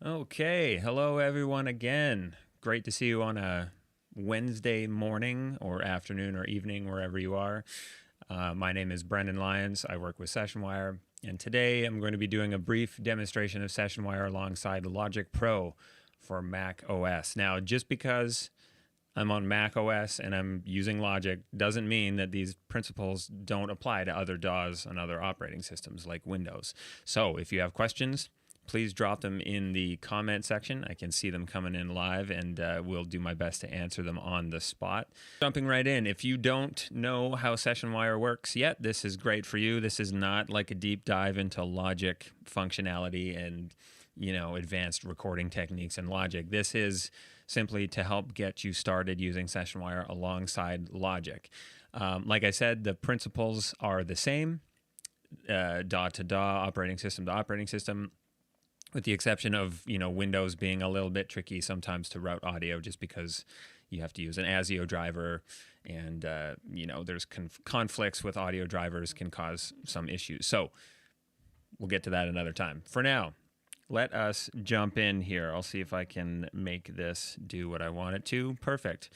Okay, hello everyone again. Great to see you on a Wednesday morning or afternoon or evening, wherever you are. My name is Brendan Lyons. I work with Sessionwire, and today I'm going to be doing a brief demonstration of Sessionwire alongside Logic Pro for Mac OS. Now, just because I'm on Mac OS and I'm using Logic doesn't mean that these principles don't apply to other DAWs and other operating systems like Windows. So if you have questions, please drop them in the comment section. I can see them coming in live, and we'll do my best to answer them on the spot. Jumping right in, if you don't know how Sessionwire works yet, this is great for you. This is not like a deep dive into Logic functionality and advanced recording techniques in Logic. This is simply to help get you started using Sessionwire alongside Logic. Like I said, the principles are the same, DAW to DAW, operating system to operating system, with the exception of Windows being a little bit tricky sometimes to route audio, just because you have to use an ASIO driver, and there's conflicts with audio drivers can cause some issues. So we'll get to that another time. For now, let us jump in here. I'll see if I can make this do what I want it to. Perfect.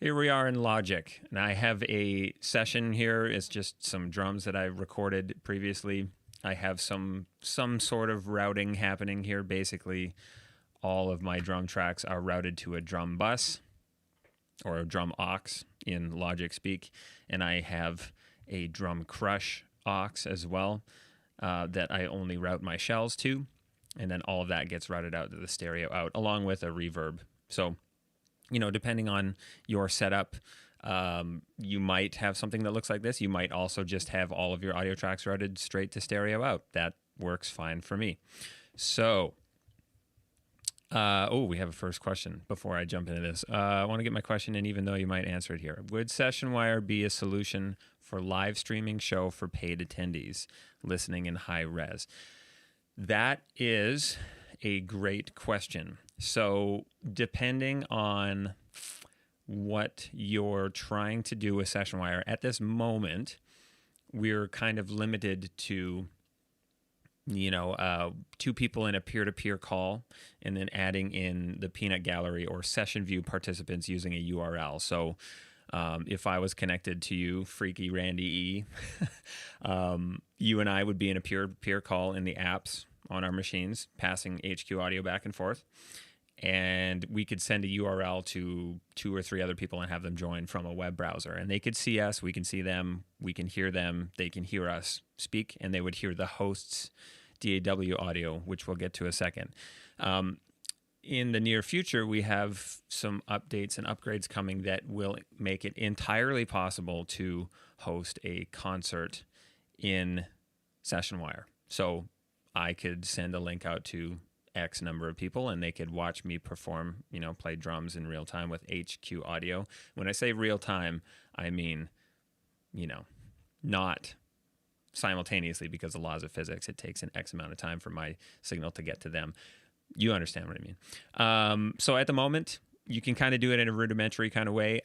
Here we are in Logic, and I have a session here. It's just some drums that I recorded previously. I have some sort of routing happening here. Basically, all of my drum tracks are routed to a drum bus or a drum aux in Logic speak, and I have a drum crush aux as well that I only route my shells to, and then all of that gets routed out to the stereo out along with a reverb. So, depending on your setup, you might have something that looks like this. You might also just have all of your audio tracks routed straight to stereo out. That works fine for me. So, we have a first question before I jump into this. I want to get my question in, even though you might answer it here. Would Sessionwire be a solution for live streaming show for paid attendees listening in high res? That is a great question. So, depending on what you're trying to do with Sessionwire at this moment, we're kind of limited to two people in a peer-to-peer call, and then adding in the peanut gallery or session view participants using a URL. So if I was connected to you, Freaky Randy E, you and I would be in a peer-to-peer call in the apps on our machines, passing HQ audio back and forth. And we could send a URL to 2 or 3 other people and have them join from a web browser. And they could see us, we can see them, we can hear them, they can hear us speak, and they would hear the host's DAW audio, which we'll get to a second. In the near future, we have some updates and upgrades coming that will make it entirely possible to host a concert in Sessionwire. So I could send a link out to X number of people, and they could watch me perform, play drums in real time with HQ audio. When I say real time, I mean, not simultaneously, because the laws of physics, it takes an X amount of time for my signal to get to them. You understand what I mean. So at the moment, you can kind of do it in a rudimentary kind of way.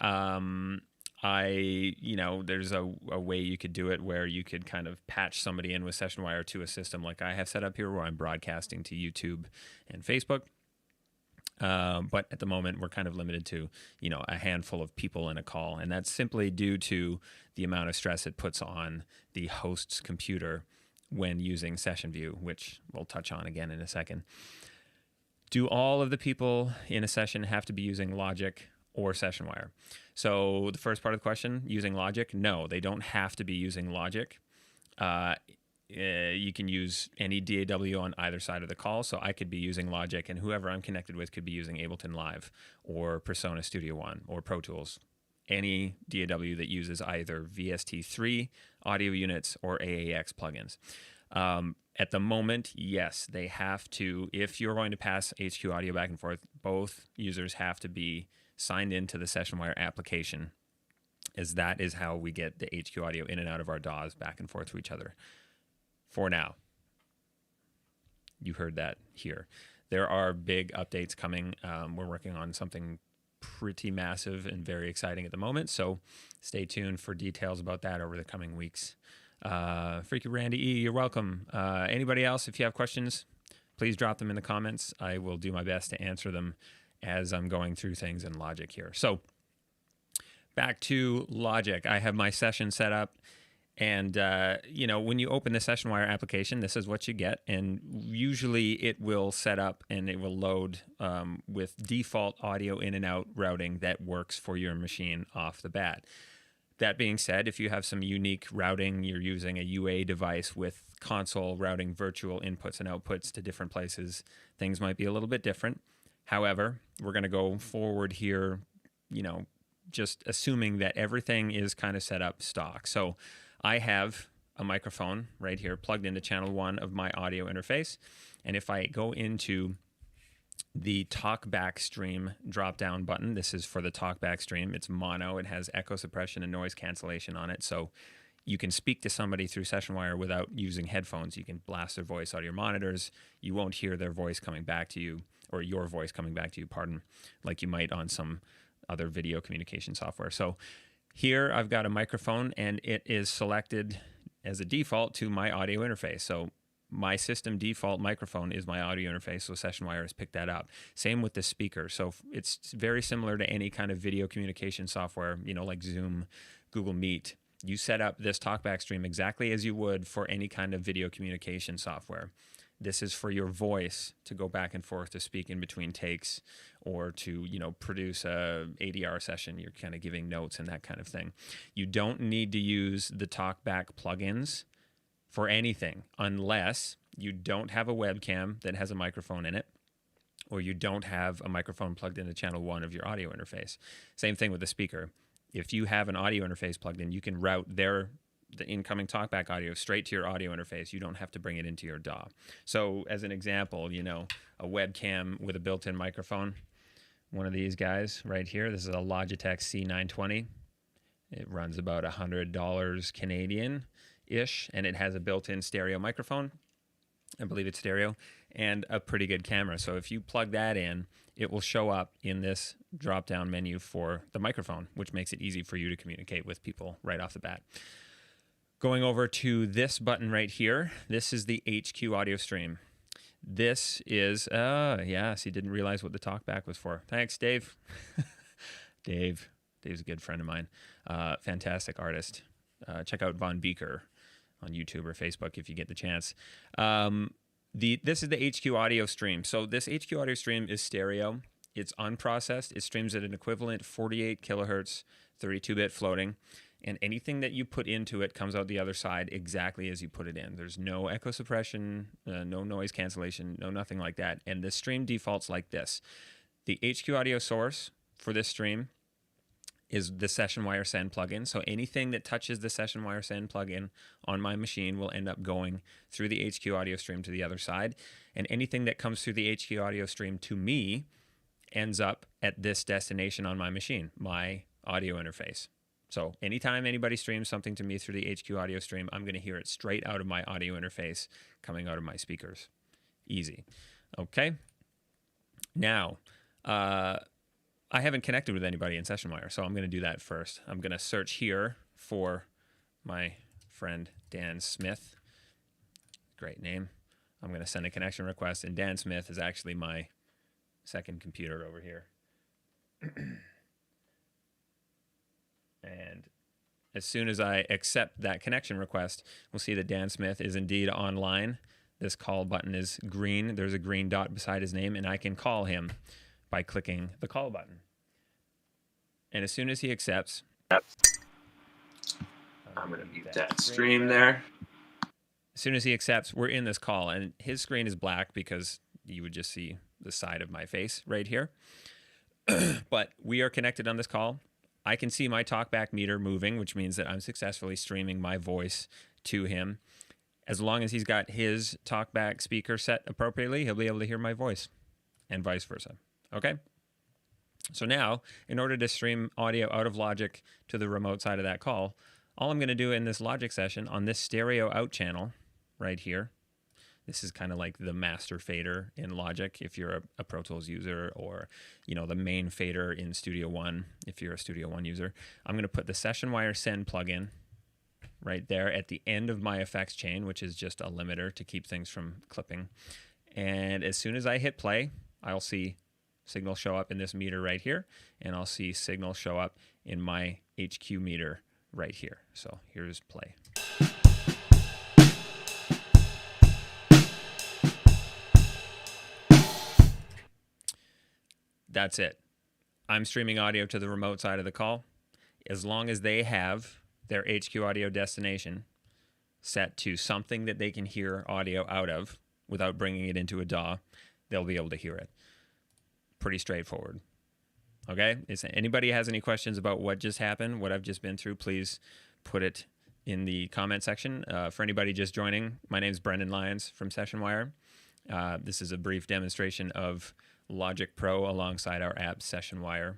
There's a way you could do it where you could kind of patch somebody in with Sessionwire to a system like I have set up here, where I'm broadcasting to YouTube and Facebook. But at the moment, we're kind of limited to, a handful of people in a call. And that's simply due to the amount of stress it puts on the host's computer when using Session View, which we'll touch on again in a second. Do all of the people in a session have to be using Logic or Sessionwire? So the first part of the question, using Logic, no, they don't have to be using Logic. You can use any DAW on either side of the call. So I could be using Logic, and whoever I'm connected with could be using Ableton Live or Persona Studio One or Pro Tools. Any DAW that uses either VST3 audio units or AAX plugins. At the moment, yes, they have to. If you're going to pass HQ audio back and forth, both users have to be signed into the Sessionwire application, as that is how we get the HQ audio in and out of our DAWs back and forth to each other. For now, you heard that here. There are big updates coming. We're working on something pretty massive and very exciting at the moment, so stay tuned for details about that over the coming weeks. Freaky Randy E, you're welcome. Anybody else, if you have questions, please drop them in the comments. I will do my best to answer them as I'm going through things in Logic here. So back to Logic. I have my session set up. And, you know, when you open the Sessionwire application, this is what you get. And usually it will set up and it will load with default audio in and out routing that works for your machine off the bat. That being said, if you have some unique routing, you're using a UA device with console routing virtual inputs and outputs to different places, things might be a little bit different. However, we're going to go forward here, you know, just assuming that everything is kind of set up stock. So I have a microphone right here plugged into channel 1 of my audio interface. And if I go into the Talkback stream drop-down button, this is for the Talkback stream. It's mono. It has echo suppression and noise cancellation on it. So you can speak to somebody through Sessionwire without using headphones. You can blast their voice out of your monitors. You won't hear their voice coming back to you, or your voice coming back to you, pardon, like you might on some other video communication software. So here I've got a microphone and it is selected as a default to my audio interface. So my system default microphone is my audio interface, so Sessionwire has picked that up. Same with the speaker. So it's very similar to any kind of video communication software, you know, like Zoom, Google Meet. You set up this Talkback stream exactly as you would for any kind of video communication software. This is for your voice to go back and forth to speak in between takes, or to, you know, produce a ADR session. You're kind of giving notes and that kind of thing. You don't need to use the Talkback plugins for anything unless you don't have a webcam that has a microphone in it, or you don't have a microphone plugged into channel 1 of your audio interface. Same thing with the speaker. If you have an audio interface plugged in, you can route the incoming Talkback audio straight to your audio interface. You don't have to bring it into your DAW. So as an example, you know, a webcam with a built-in microphone, one of these guys right here, this is a Logitech C920. It runs about $100 Canadian-ish, and it has a built-in stereo microphone. I believe it's stereo, and a pretty good camera. So if you plug that in, it will show up in this drop-down menu for the microphone, which makes it easy for you to communicate with people right off the bat. Going over to this button right here, this is the HQ audio stream. This is, yes, he didn't realize what the Talkback was for. Thanks, Dave. Dave's a good friend of mine. Fantastic artist. Check out Von Beeker on YouTube or Facebook if you get the chance. This is the HQ audio stream. So this HQ audio stream is stereo. It's unprocessed. It streams at an equivalent 48 kilohertz, 32-bit floating. And anything that you put into it comes out the other side exactly as you put it in. There's no echo suppression, no noise cancellation, no nothing like that. And the stream defaults like this. The HQ audio source for this stream is the Sessionwire Send plugin. So anything that touches the Sessionwire Send plugin on my machine will end up going through the HQ audio stream to the other side. And anything that comes through the HQ audio stream to me ends up at this destination on my machine, my audio interface. So anytime anybody streams something to me through the HQ audio stream, I'm going to hear it straight out of my audio interface coming out of my speakers. Easy. Okay. Now, I haven't connected with anybody in Sessionwire, so I'm going to do that first. I'm going to search here for my friend Dan Smith. Great name. I'm going to send a connection request, and Dan Smith is actually my second computer over here. And as soon as I accept that connection request, we'll see that Dan Smith is indeed online. This call button is green. There's a green dot beside his name, and I can call him by clicking the call button. And as soon as he accepts, I'm going to mute that stream there. As soon as he accepts, we're in this call, and his screen is black because you would just see the side of my face right here. But we are connected on this call. I can see my Talkback meter moving, which means that I'm successfully streaming my voice to him. As long as he's got his Talkback speaker set appropriately, he'll be able to hear my voice, and vice versa. Okay? So now, in order to stream audio out of Logic to the remote side of that call, all I'm going to do in this Logic session on this stereo out channel right here, this is kind of like the master fader in Logic if you're a Pro Tools user, or you know, the main fader in Studio One if you're a Studio One user. I'm going to put the Sessionwire Send plugin right there at the end of my effects chain, which is just a limiter to keep things from clipping. And as soon as I hit play, I'll see signal show up in this meter right here, and I'll see signal show up in my HQ meter right here. So here's play. That's it. I'm streaming audio to the remote side of the call. As long as they have their HQ audio destination set to something that they can hear audio out of without bringing it into a DAW, they'll be able to hear it. Pretty straightforward. Okay? If anybody has any questions about what just happened, what I've just been through, please put it in the comment section. For anybody just joining, my name is Brendan Lyons from Sessionwire. This is a brief demonstration of Logic Pro alongside our app Sessionwire.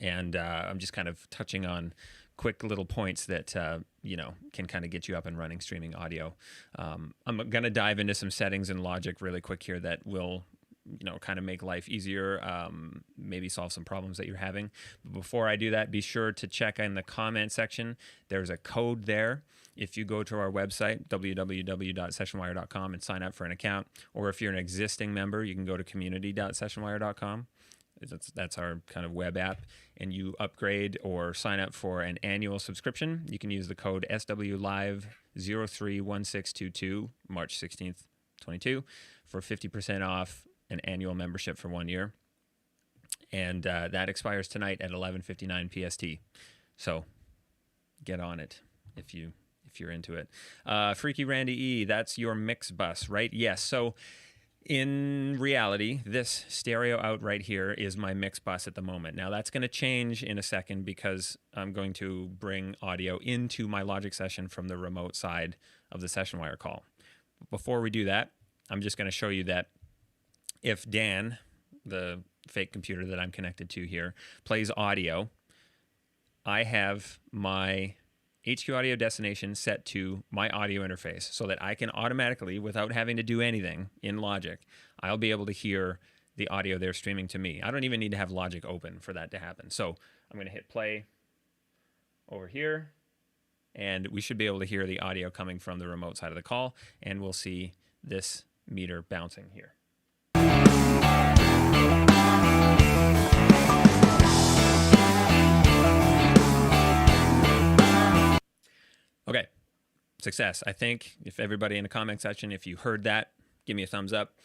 And I'm just kind of touching on quick little points that, can kind of get you up and running streaming audio. I'm going to dive into some settings in Logic really quick here that will, kind of make life easier, maybe solve some problems that you're having. But before I do that, be sure to check in the comment section. There's a code there. If you go to our website, www.sessionwire.com, and sign up for an account, or if you're an existing member, you can go to community.sessionwire.com. That's our kind of web app, and you upgrade or sign up for an annual subscription. You can use the code SWLive031622, March 16th, 22, for 50% off an annual membership for 1 year. And that expires tonight at 11:59 PST. So get on it if you're into it. Freaky Randy E, that's your mix bus, right? Yes. So in reality, this stereo out right here is my mix bus at the moment. Now that's going to change in a second because I'm going to bring audio into my Logic session from the remote side of the Sessionwire call. Before we do that, I'm just going to show you that if Dan, the fake computer that I'm connected to here, plays audio, I have my HQ audio destination set to my audio interface so that I can automatically, without having to do anything in Logic, I'll be able to hear the audio they're streaming to me. I don't even need to have Logic open for that to happen. So I'm going to hit play over here, and we should be able to hear the audio coming from the remote side of the call, and we'll see this meter bouncing here. Okay, success. I think if everybody in the comment section, if you heard that, give me a thumbs up.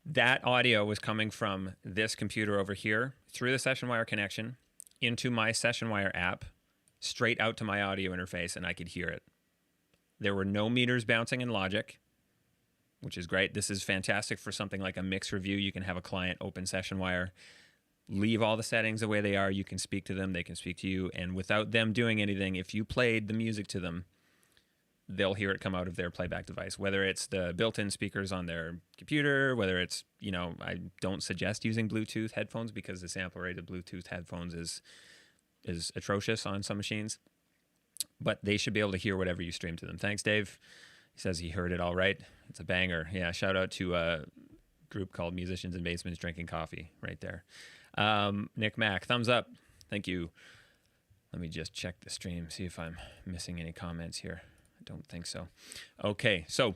That audio was coming from this computer over here through the Sessionwire connection into my Sessionwire app, straight out to my audio interface, and I could hear it. There were no meters bouncing in Logic, which is great. This is fantastic for something like a mix review. You can have a client open Sessionwire, leave all the settings the way they are. You can speak to them. They can speak to you. And without them doing anything, if you played the music to them, they'll hear it come out of their playback device, whether it's the built-in speakers on their computer, whether it's, I don't suggest using Bluetooth headphones because the sample rate of Bluetooth headphones is atrocious on some machines. But they should be able to hear whatever you stream to them. Thanks, Dave. He says he heard it all right. It's a banger. Yeah, shout out to a group called Musicians in Basements Drinking Coffee right there. Nick Mack, thumbs up. Thank you. Let me just check the stream, see if I'm missing any comments here. I don't think so. Okay, so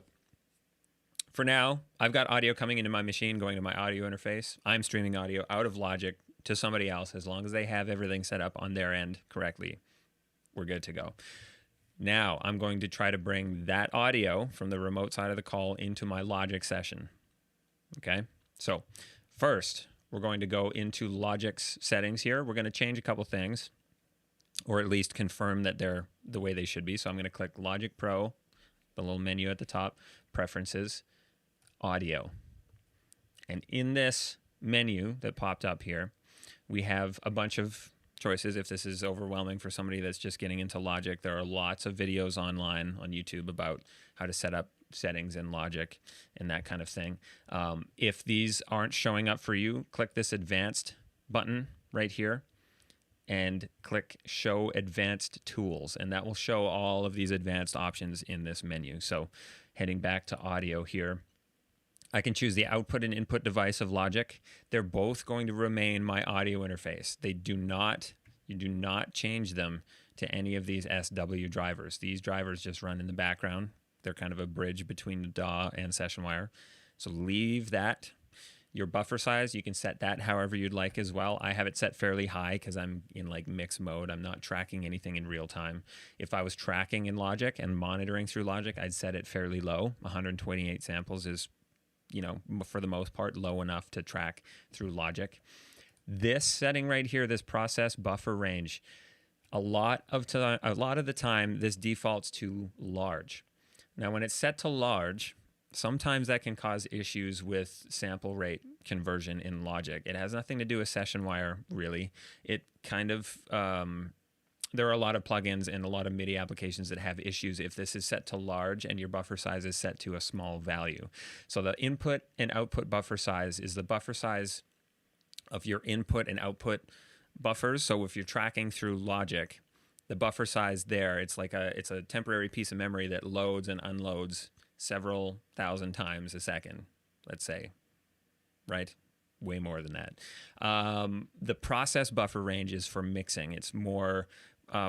for now, I've got audio coming into my machine, going to my audio interface. I'm streaming audio out of Logic to somebody else. As long as they have everything set up on their end correctly, we're good to go. Now, I'm going to try to bring that audio from the remote side of the call into my Logic session. Okay, so first, we're going to go into Logic's settings here. We're going to change a couple things, or at least confirm that they're the way they should be. So I'm going to click Logic Pro, the little menu at the top, Preferences, Audio. And in this menu that popped up here, we have a bunch of choices. If this is overwhelming for somebody that's just getting into Logic, there are lots of videos online on YouTube about how to set up settings in Logic and that kind of thing. If these aren't showing up for you, click this Advanced button right here and click Show Advanced Tools, and that will show all of these advanced options in this menu. So heading back to audio here, I can choose the output and input device of Logic. They're both going to remain my audio interface. You do not change them to any of these SW drivers. These drivers just run in the background. They're kind of a bridge between the DAW and Sessionwire. So leave that. Your buffer size, you can set that however you'd like as well. I have it set fairly high because I'm in like mix mode. I'm not tracking anything in real time. If I was tracking in Logic and monitoring through Logic, I'd set it fairly low. 128 samples is, you know, for the most part, low enough to track through Logic. This setting right here, this process buffer range, a lot of the time, this defaults to large. Now, when it's set to large, sometimes that can cause issues with sample rate conversion in Logic. It has nothing to do with Sessionwire, really. It kind of, there are a lot of plugins and a lot of MIDI applications that have issues if this is set to large and your buffer size is set to a small value. So the input and output buffer size is the buffer size of your input and output buffers. So if you're tracking through Logic, the buffer size there, it's a temporary piece of memory that loads and unloads several thousand times a second, let's say, right? Way more than that. The process buffer range is for mixing. It's more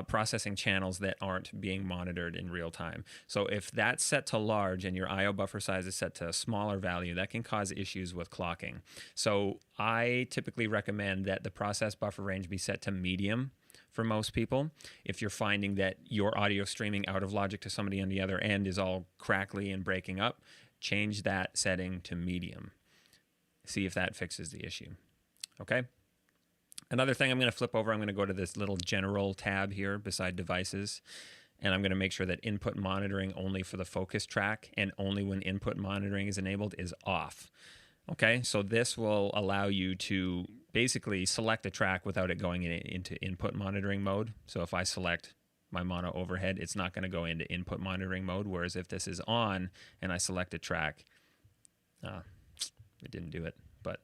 processing channels that aren't being monitored in real time. So if that's set to large and your I/O buffer size is set to a smaller value, that can cause issues with clocking. So I typically recommend that the process buffer range be set to medium for most people. If you're finding that your audio streaming out of Logic to somebody on the other end is all crackly and breaking up, change that setting to medium. See if that fixes the issue. Okay? Another thing I'm going to flip over, I'm going to go to this little general tab here beside devices, and I'm going to make sure that input monitoring only for the focus track and only when input monitoring is enabled is off. Okay, so this will allow you to basically select a track without it going into input monitoring mode. So if I select my mono overhead, it's not going to go into input monitoring mode, whereas if this is on and I select a track, it didn't do it. But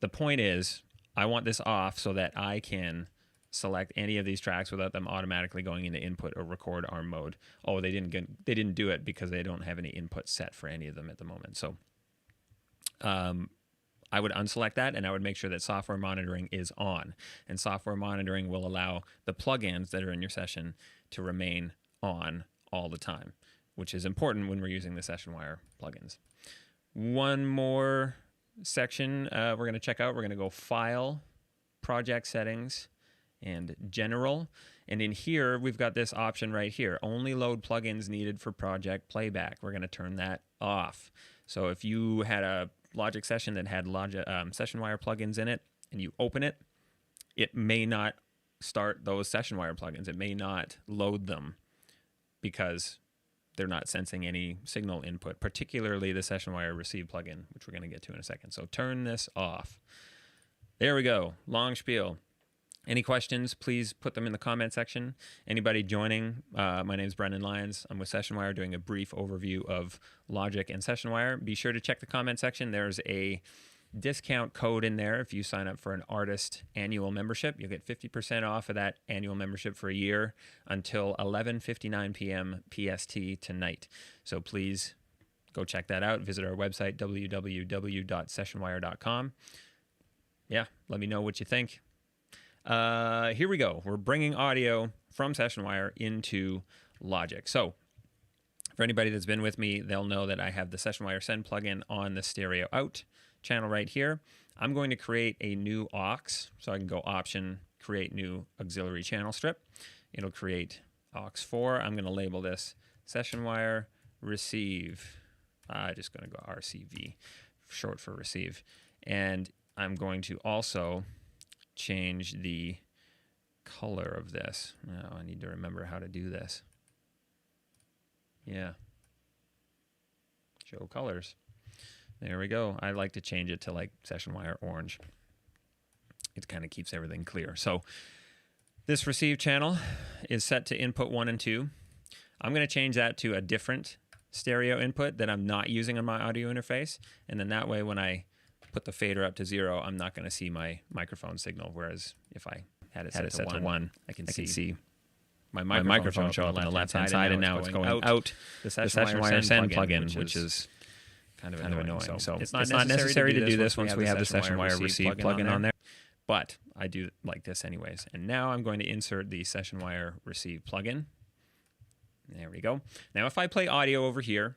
the point is, I want this off so that I can select any of these tracks without them automatically going into input or record arm mode. Oh, they didn't do it because they don't have any input set for any of them at the moment. So I would unselect that, and I would make sure that software monitoring is on. And software monitoring will allow the plugins that are in your session to remain on all the time, which is important when we're using the Sessionwire plugins. One more section we're going to check out. We're going to go File, Project Settings, and General. And in here, we've got this option right here, only load plugins needed for project playback. We're going to turn that off. So if you had a Logic session that had Sessionwire plugins in it, and you open it, it may not start those Sessionwire plugins. It may not load them because they're not sensing any signal input, particularly the Sessionwire Receive plugin, which we're going to get to in a second. So turn this off. There we go. Long spiel. Any questions, please put them in the comment section. Anybody joining, my name is Brendan Lyons. I'm with Sessionwire doing a brief overview of Logic and Sessionwire. Be sure to check the comment section. There's a discount code in there. If you sign up for an artist annual membership, you'll get 50% off of that annual membership for a year until 11:59 p.m. PST tonight. So please go check that out. Visit our website, www.sessionwire.com. Yeah, let me know what you think. Here we go. We're bringing audio from Sessionwire into Logic. So for anybody that's been with me, they'll know that I have the Sessionwire Send plugin on the stereo out channel right here. I'm going to create a new aux, so I can go Option, Create New Auxiliary Channel Strip. It'll create aux 4. I'm going to label this Sessionwire Receive. I'm just going to go RCV, short for Receive. And I'm going to also change the color of this. Now I need to remember how to do this. Yeah. Show colors. There we go. I like to change it to like Sessionwire orange. It kind of keeps everything clear. So this receive channel is set to input 1 and 2. I'm going to change that to a different stereo input that I'm not using on my audio interface. And then that way when I put the fader up to 0, I'm not going to see my microphone signal. Whereas if I had it set to 1, I can see my microphone show up on the left-hand side, and now it's going out the Sessionwire Send plugin, which is kind of annoying. So it's not necessary to do this once we have the Sessionwire Receive plugin on there. But I do like this anyways. And now I'm going to insert the Sessionwire Receive plugin. There we go. Now if I play audio over here,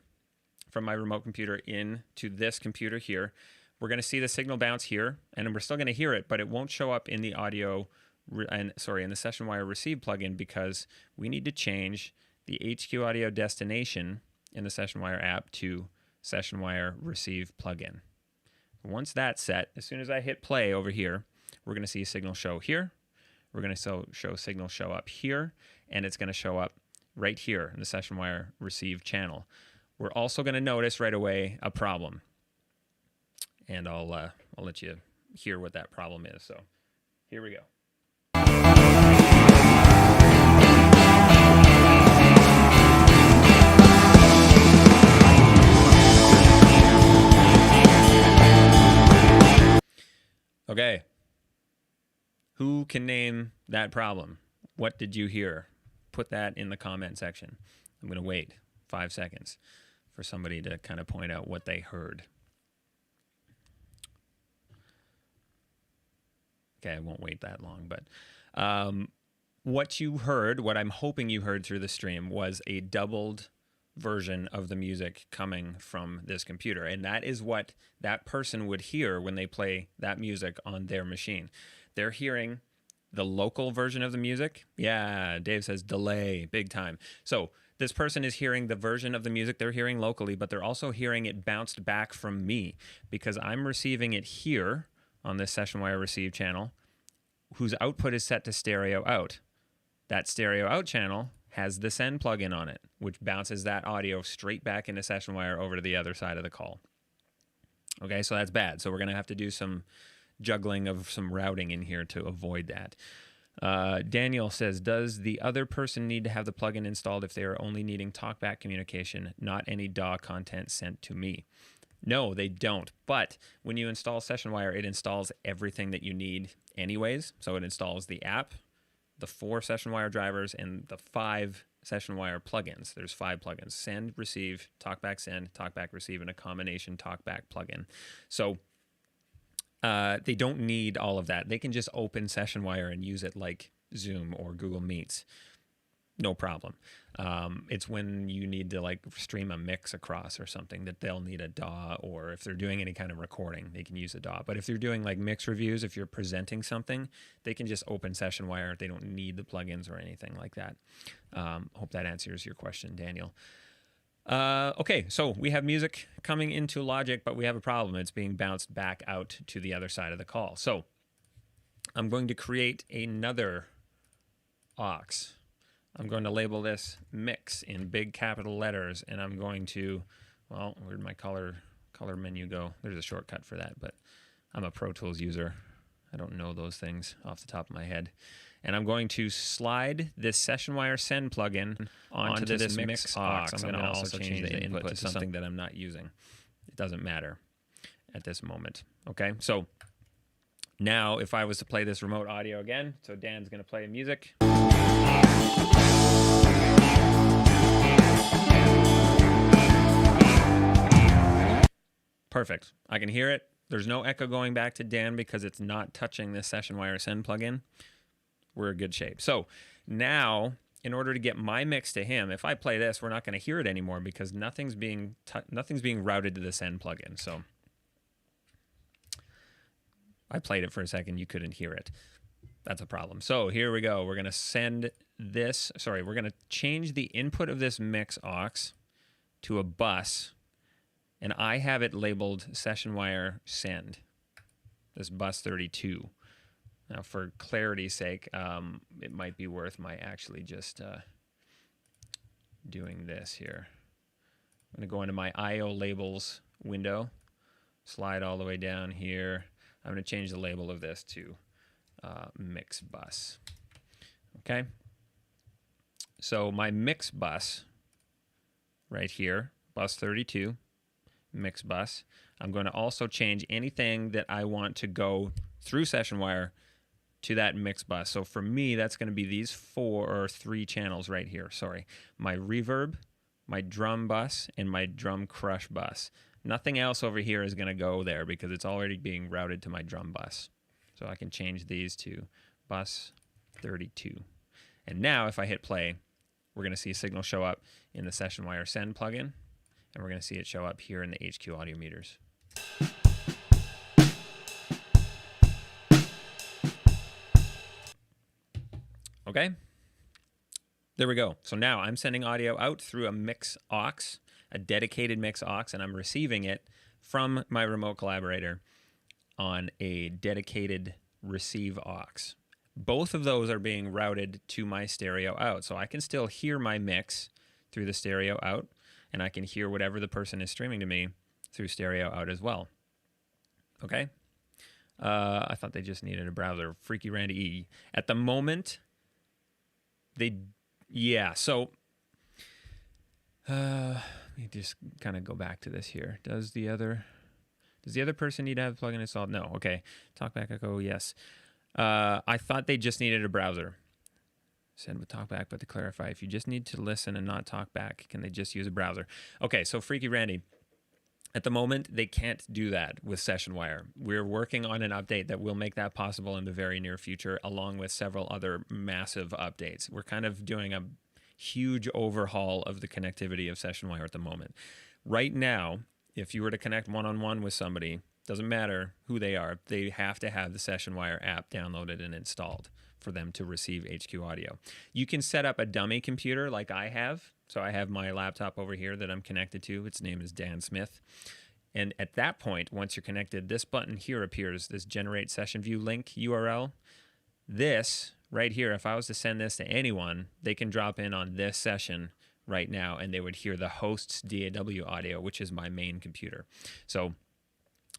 from my remote computer into this computer here. We're going to see the signal bounce here, and we're still going to hear it, but it won't show up in the in the Sessionwire Receive plugin because we need to change the HQ Audio destination in the Sessionwire app to Sessionwire Receive plugin. Once that's set, as soon as I hit play over here, we're going to see signal show here. We're going to show signal show up here, and it's going to show up right here in the Sessionwire Receive channel. We're also going to notice right away a problem, and I'll let you hear what that problem is. So here we go. Okay. Who can name that problem? What did you hear? Put that in the comment section. I'm going to wait 5 seconds for somebody to kind of point out what they heard. Okay, I won't wait that long, but what you heard, what I'm hoping you heard through the stream, was a doubled version of the music coming from this computer, and that is what that person would hear when they play that music on their machine. They're hearing the local version of the music. Yeah, Dave says delay, big time. So this person is hearing the version of the music they're hearing locally, but they're also hearing it bounced back from me because I'm receiving it here on this Sessionwire Receive channel, whose output is set to stereo out. That stereo out channel has the send plugin on it, which bounces that audio straight back into Sessionwire over to the other side of the call. Okay, so that's bad. So we're going to have to do some juggling of some routing in here to avoid that. Daniel says, does the other person need to have the plugin installed if they are only needing Talkback communication, not any DAW content sent to me? No, they don't. But when you install Sessionwire, it installs everything that you need anyways. So it installs the app, the 4 Sessionwire drivers, and the 5 Sessionwire plugins. There's 5 plugins: send, receive, Talkback send, Talkback receive, and a combination Talkback plugin. So they don't need all of that. They can just open Sessionwire and use it like Zoom or Google Meets. No problem. It's when you need to like stream a mix across or something that they'll need a DAW, or if they're doing any kind of recording, they can use a DAW. But if they're doing like mix reviews, if you're presenting something, they can just open Sessionwire. They don't need the plugins or anything like that. Hope that answers your question, Daniel. Okay, so we have music coming into Logic, but we have a problem. It's being bounced back out to the other side of the call. So I'm going to create another aux. I'm going to label this mix in big capital letters, and I'm going to, well, where'd my color menu go? There's a shortcut for that, but I'm a Pro Tools user. I don't know those things off the top of my head. And I'm going to slide this Sessionwire Send plugin onto this mix aux. I'm going to also change the input to something that I'm not using. It doesn't matter at this moment. Okay, so now if I was to play this remote audio again, so Dan's going to play music. Perfect. I can hear it. There's no echo going back to Dan because it's not touching this Sessionwire Send plugin. We're in good shape. So now, in order to get my mix to him, if I play this, we're not going to hear it anymore because nothing's being routed to the Send plugin. So I played it for a second. You couldn't hear it. That's a problem. So here we go. We're going to send this. Sorry, we're going to change the input of this mix aux to a bus. And I have it labeled Sessionwire Send, this bus 32. Now, for clarity's sake, it might be worth my actually just doing this here. I'm going to go into my I/O labels window, slide all the way down here. I'm going to change the label of this to mix bus. Okay? So my mix bus right here, bus 32, mix bus. I'm going to also change anything that I want to go through Sessionwire to that mix bus. So for me, that's going to be these 3 channels right here. Sorry. My reverb, my drum bus, and my drum crush bus. Nothing else over here is going to go there because it's already being routed to my drum bus. So I can change these to bus 32. And now if I hit play, we're going to see a signal show up in the Sessionwire Send plugin. and we're going to see it show up here in the HQ audio meters. Okay, there we go. So now I'm sending audio out through a mix aux, a dedicated mix aux, and I'm receiving it from my remote collaborator on a dedicated receive aux. Both of those are being routed to my stereo out. So I can still hear my mix through the stereo out, and I can hear whatever the person is streaming to me through stereo out as well. Okay? I thought they just needed a browser. Freaky Randy E. At the moment, so let me just kind of go back to this here. Does the other person need to have the plugin installed? No. Okay. Talkback Echo, yes. I thought they just needed a browser. Send with Talkback, but to clarify, if you just need to listen and not talk back, can they just use a browser? Okay, so Freaky Randy, at the moment, they can't do that with Sessionwire. We're working on an update that will make that possible in the very near future, along with several other massive updates. We're kind of doing a huge overhaul of the connectivity of Sessionwire at the moment. Right now, if you were to connect one-on-one with somebody, doesn't matter who they are, they have to have the Sessionwire app downloaded and installed for them to receive HQ audio. You can set up a dummy computer like I have. So I have my laptop over here that I'm connected to. Its name is Dan Smith. And at that point, once you're connected, this button here appears, this Generate Session View link URL. This right here, if I was to send this to anyone, they can drop in on this session right now, and they would hear the host's DAW audio, which is my main computer. So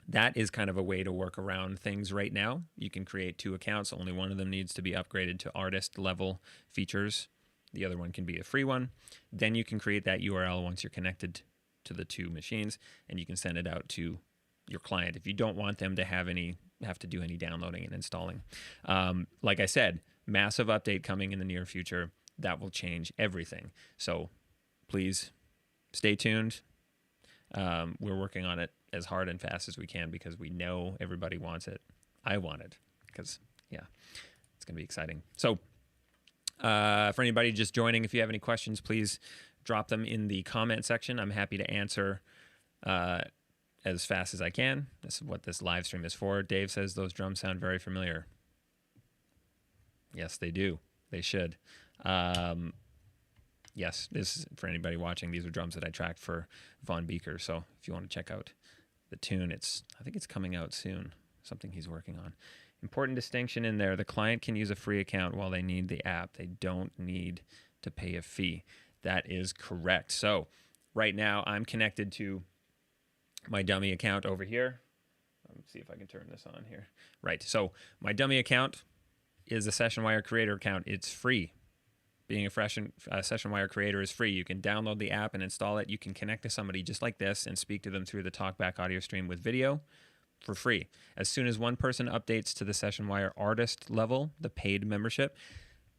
that is kind of a way to work around things right now. You can create 2 accounts. Only one of them needs to be upgraded to artist level features. The other one can be a free one. Then you can create that URL once you're connected to the 2 machines, and you can send it out to your client if you don't want them to have to do any downloading and installing. Like I said, massive update coming in the near future that will change everything. So please stay tuned. We're working on it as hard and fast as we can because we know everybody wants it. I want it because, yeah, it's going to be exciting. So for anybody just joining, if you have any questions, please drop them in the comment section. I'm happy to answer as fast as I can. This is what this live stream is for. Dave says those drums sound very familiar. Yes, they do. They should. Yes, this is for anybody watching. These are drums that I tracked for Von Beeker. So if you want to check out the tune, I think it's coming out soon. Something he's working on. Important distinction in there. The client can use a free account while they need the app. They don't need to pay a fee. That is correct. So right now I'm connected to my dummy account over here. Let's see if I can turn this on here. Right. So my dummy account is a Sessionwire creator account. It's free. Being a Sessionwire creator is free. You can download the app and install it. You can connect to somebody just like this and speak to them through the Talkback audio stream with video for free. As soon as one person updates to the Sessionwire artist level, the paid membership,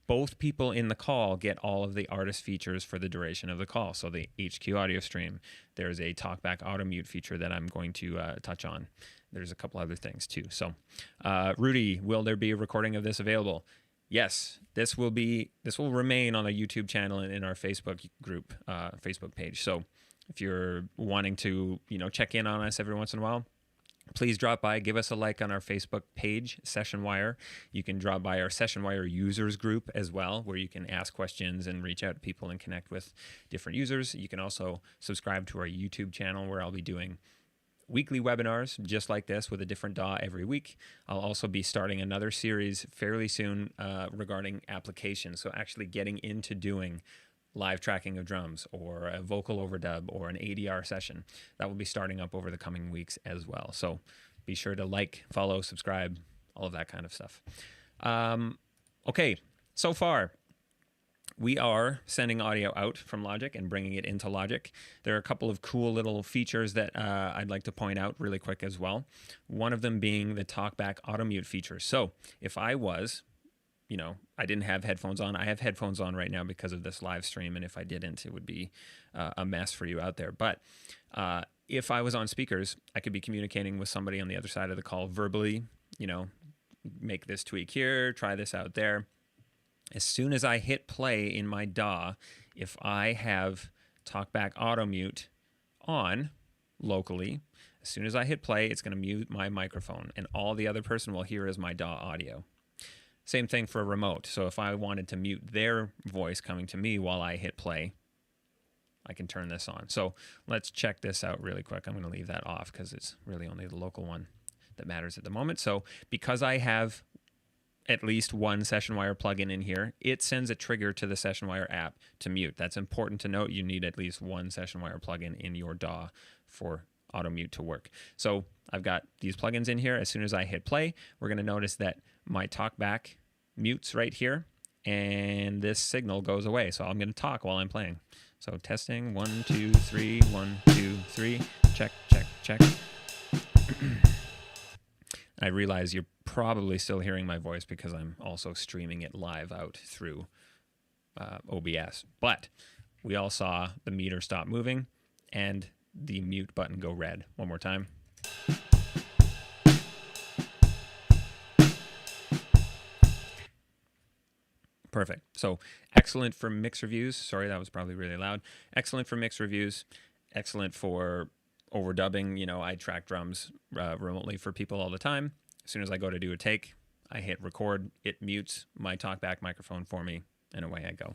both people in the call get all of the artist features for the duration of the call. So the HQ audio stream, there's a Talkback auto mute feature that I'm going to touch on. There's a couple other things too. So Rudy, will there be a recording of this available? Yes, this will remain on a YouTube channel and in our Facebook group, Facebook page. So if you're wanting to, check in on us every once in a while, please drop by, give us a like on our Facebook page, Sessionwire. You can drop by our Sessionwire users group as well, where you can ask questions and reach out to people and connect with different users. You can also subscribe to our YouTube channel, where I'll be doing weekly webinars just like this with a different DAW every week. I'll also be starting another series fairly soon regarding applications. So actually getting into doing live tracking of drums or a vocal overdub or an ADR session. That will be starting up over the coming weeks as well. So be sure to like, follow, subscribe, all of that kind of stuff. Okay, so far we are sending audio out from Logic and bringing it into Logic. There are a couple of cool little features that I'd like to point out really quick as well. One of them being the Talkback auto mute feature. So if I was, I didn't have headphones on. I have headphones on right now because of this live stream, and if I didn't, it would be a mess for you out there. But if I was on speakers, I could be communicating with somebody on the other side of the call verbally, make this tweak here, try this out there. As soon as I hit play in my DAW, if I have Talkback auto mute on locally. As soon as I hit play, it's going to mute my microphone, and all the other person will hear is my DAW audio. Same thing for a remote. So if I wanted to mute their voice coming to me while I hit play, I can turn this on. So let's check this out really quick. I'm going to leave that off because it's really only the local one that matters at the moment. So because I have at least one Sessionwire plugin in here, it sends a trigger to the Sessionwire app to mute. That's important to note. You need at least one Sessionwire plugin in your DAW for auto mute to work. So I've got these plugins in here. As soon as I hit play, we're going to notice that my Talkback mutes right here, and this signal goes away. So I'm going to talk while I'm playing. So testing, 1, 2, 3, 1, 2, 3, check, check, check. I realize you're probably still hearing my voice because I'm also streaming it live out through OBS. But we all saw the meter stop moving and the mute button go red. One more time. Perfect. So excellent for mix reviews. Sorry, that was probably really loud. Excellent for mix reviews. Excellent for overdubbing. You know, I track drums remotely for people all the time. As soon as I go to do a take, I hit record. It mutes my Talkback microphone for me, and away I go.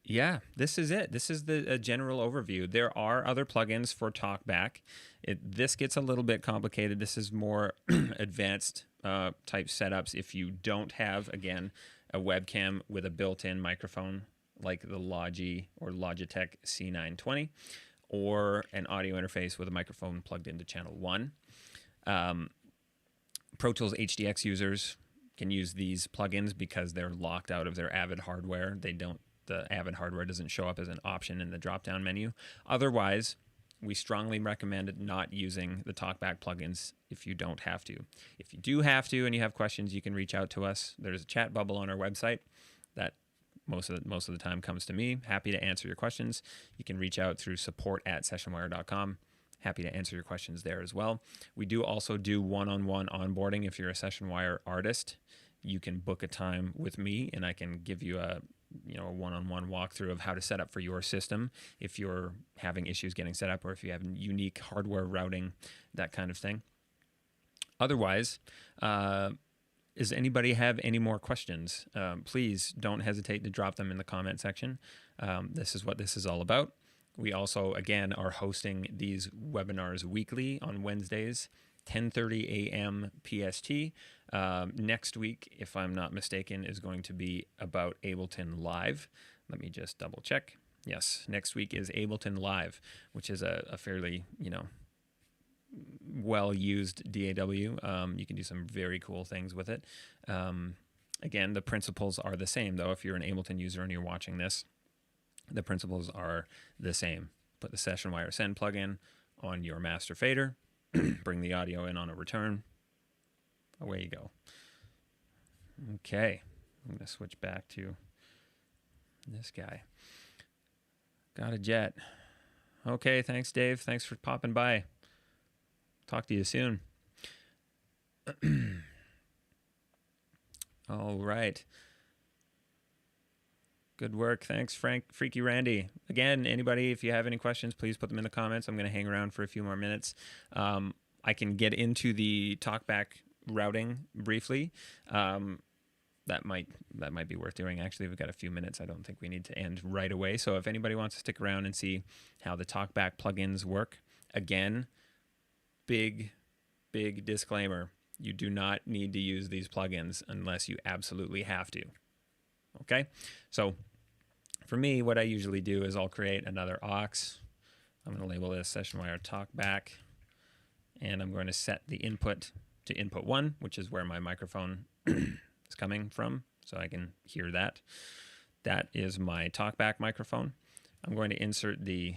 Yeah, this is it. This is the general overview. There are other plugins for Talkback. This gets a little bit complicated. This is more advanced type setups if you don't have, again, a webcam with a built-in microphone like the Logi or Logitech C920, or an audio interface with a microphone plugged into channel 1. Pro Tools HDX users can use these plugins because they're locked out of their Avid hardware. The Avid hardware doesn't show up as an option in the drop-down menu. Otherwise, we strongly recommend not using the Talkback plugins if you don't have to. If you do have to and you have questions, you can reach out to us. There's a chat bubble on our website that most of the time comes to me. Happy to answer your questions. You can reach out through support@sessionwire.com. Happy to answer your questions there as well. We do also do one-on-one onboarding. If you're a Sessionwire artist, you can book a time with me and I can give you a one-on-one walkthrough of how to set up for your system if you're having issues getting set up or if you have unique hardware routing, that kind of thing. Otherwise, does anybody have any more questions? Please don't hesitate to drop them in the comment section. This is what this is all about. We also, again, are hosting these webinars weekly on Wednesdays, 10:30 a.m. PST. Next week, if I'm not mistaken, is going to be about Ableton Live. Let me just double check. Yes, next week is Ableton Live, which is a fairly, well-used DAW. You can do some very cool things with it. Again, the principles are the same, though. If you're an Ableton user and you're watching this, the principles are the same. Put the Sessionwire Send plugin on your master fader, bring the audio in on a return, away you go. Okay, I'm going to switch back to this guy. Got a jet. Okay, thanks, Dave. Thanks for popping by. Talk to you soon. All right. Good work. Thanks, Freaky Randy. Again, anybody, if you have any questions, please put them in the comments. I'm going to hang around for a few more minutes. I can get into the Talkback routing briefly. That might be worth doing. Actually, we've got a few minutes. I don't think we need to end right away. So if anybody wants to stick around and see how the Talkback plugins work, again, big disclaimer. You do not need to use these plugins unless you absolutely have to. Okay? So for me, what I usually do is I'll create another aux. I'm going to label this Sessionwire Talkback, and I'm going to set the input to input 1, which is where my microphone is coming from, so I can hear that. That is my Talkback microphone. I'm going to insert the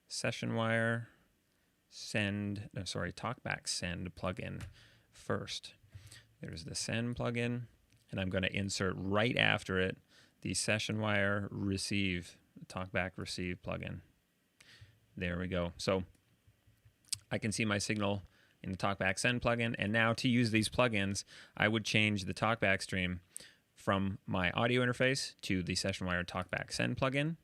Sessionwire Talkback Send plugin first. There's the Send plugin, and I'm going to insert right after it the Sessionwire Receive, the Talkback Receive plugin. There we go. So I can see my signal in the Talkback Send plugin, and now to use these plugins, I would change the Talkback stream from my audio interface to the Sessionwire Talkback Send plugin,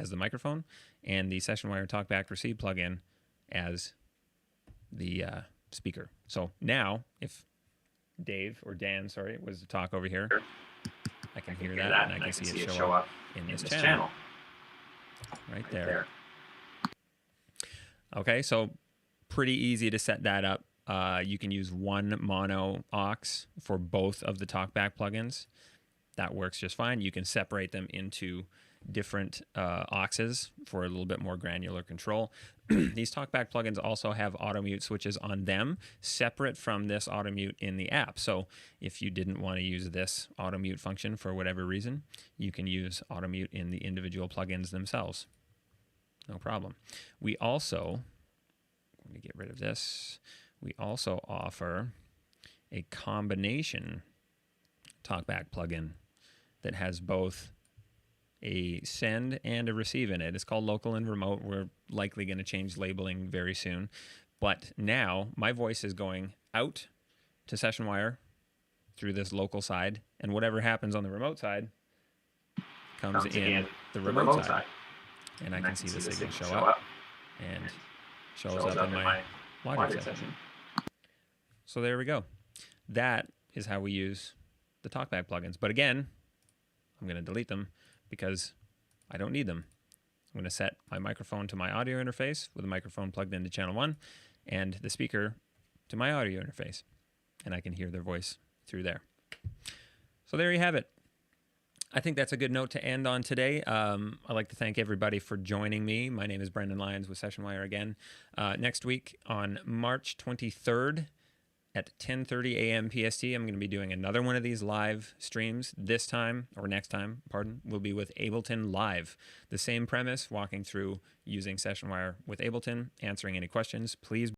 as the microphone, and the Sessionwire Talkback Receive plugin as the speaker. So now, if Dave or Dan, sorry, was to talk over here, I can hear that, and I can see it show up in this channel. Right there. Okay, so pretty easy to set that up. You can use one mono aux for both of the Talkback plugins. That works just fine. You can separate them into different auxes for a little bit more granular control. These Talkback plugins also have auto mute switches on them, separate from this auto mute in the app. So if you didn't want to use this auto mute function for whatever reason, you can use auto mute in the individual plugins themselves. No problem. We also, let me get rid of this. We also offer a combination Talkback plugin that has both a send and a receive in it. It's called local and remote. We're likely going to change labeling very soon. But now my voice is going out to Sessionwire through this local side, and whatever happens on the remote side comes in the remote side. And I can see the signal show up and shows up in my Logic session. So there we go. That is how we use the Talkback plugins. But again, I'm going to delete them because I don't need them. I'm going to set my microphone to my audio interface with a microphone plugged into channel 1 and the speaker to my audio interface. And I can hear their voice through there. So there you have it. I think that's a good note to end on today. I'd like to thank everybody for joining me. My name is Brendan Lyons with Sessionwire again. Next week on March 23rd at 10:30 a.m. PST, I'm going to be doing another one of these live streams. This time, or next time, pardon, will be with Ableton Live. The same premise, walking through using Sessionwire with Ableton, answering any questions. Please